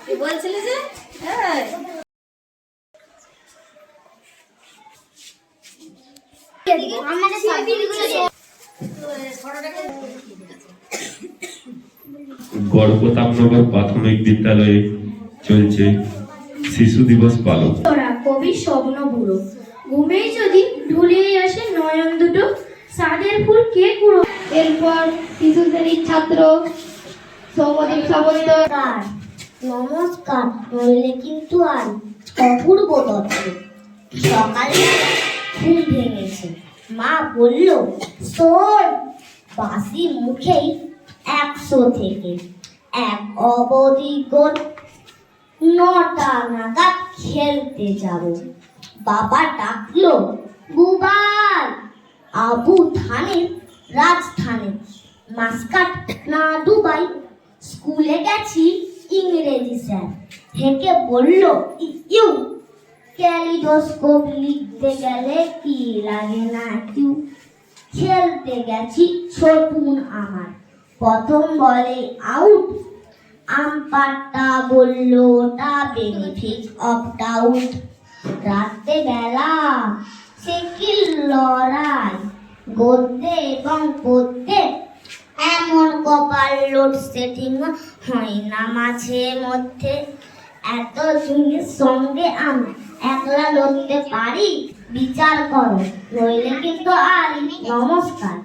কি বলছিলি যে? হ্যাঁ গড়প্রতাপনগর প্রাথমিক বিদ্যালয়ে চলছে শিশু দিবস পালন। কবি স্বপ্ন বুড়ো ঘুমেই যদি ঢুলিয়ে আসে নয়ন দুটো সাদের ফুল কে কুড়ো। এরপর শিশু শ্রেণীর ছাত্র সৌমদীপ সামন্ত। নমস্কার, নইলে কিন্তু আর অপূর্ব তত্ত্ব। সকালে ঘুম ভেঙেছে, মা বলল শোন, বাসি মুখেই 100 থেকে এক অবধি গোল 9টা নাগাদ খেলতে যাব। বাবা ডাকলো বুবাই, আবু থানের রাজধানে মাসকাট না দুবাই। স্কুলে গেছি ইংরেজি স্যার থেকে বলল ইউ, ক্যালিডোস্কোপ লিখতে গেলে কি লাগে না কিউ। খেলতে গেছি ছোটুন আমার, প্রথম বলে আউট। আম্পায়ারটা বলল ওটা বেনিফিট অফ ডাউট। রাতে বেলা সে কি লড়াই, গদ্যে এবং পদ্যে এমন কপাল লোডশেডিং হয় না মাঝে মধ্যে। এত জনের সঙ্গে আমি একলা লড়তে পারি, বিচার করো, নইলে কিন্তু আর। নমস্কার।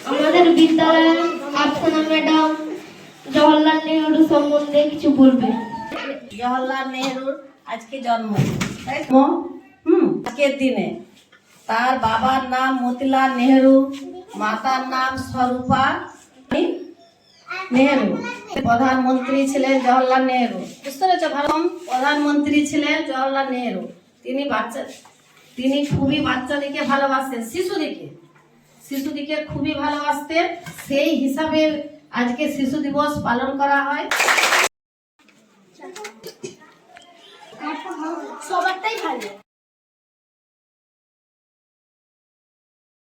আমাদের বিদ্যালয়ের আর্চনা ম্যাডাম জওহরলাল নেহরু সম্বন্ধে কিছু বলবে। জওহরলাল নেহরুর আজকে জন্ম, তাই তো? আজকের দিনে তার বাবার নাম মতিলাল নেহরু, মাতার নাম স্বরূপা নেহরু। প্রধানমন্ত্রী ছিলেন জওহরলাল নেহরু। বুঝতে পেরেছো? ভারত প্রধানমন্ত্রী ছিলেন জওহরলাল নেহরু। তিনি খুবই বাচ্চাদেরকে ভালোবাসতেন, শিশুদিকে খুবই ভালোবাসতেন। সেই হিসাবে আজকে শিশু দিবস পালন করা হয়।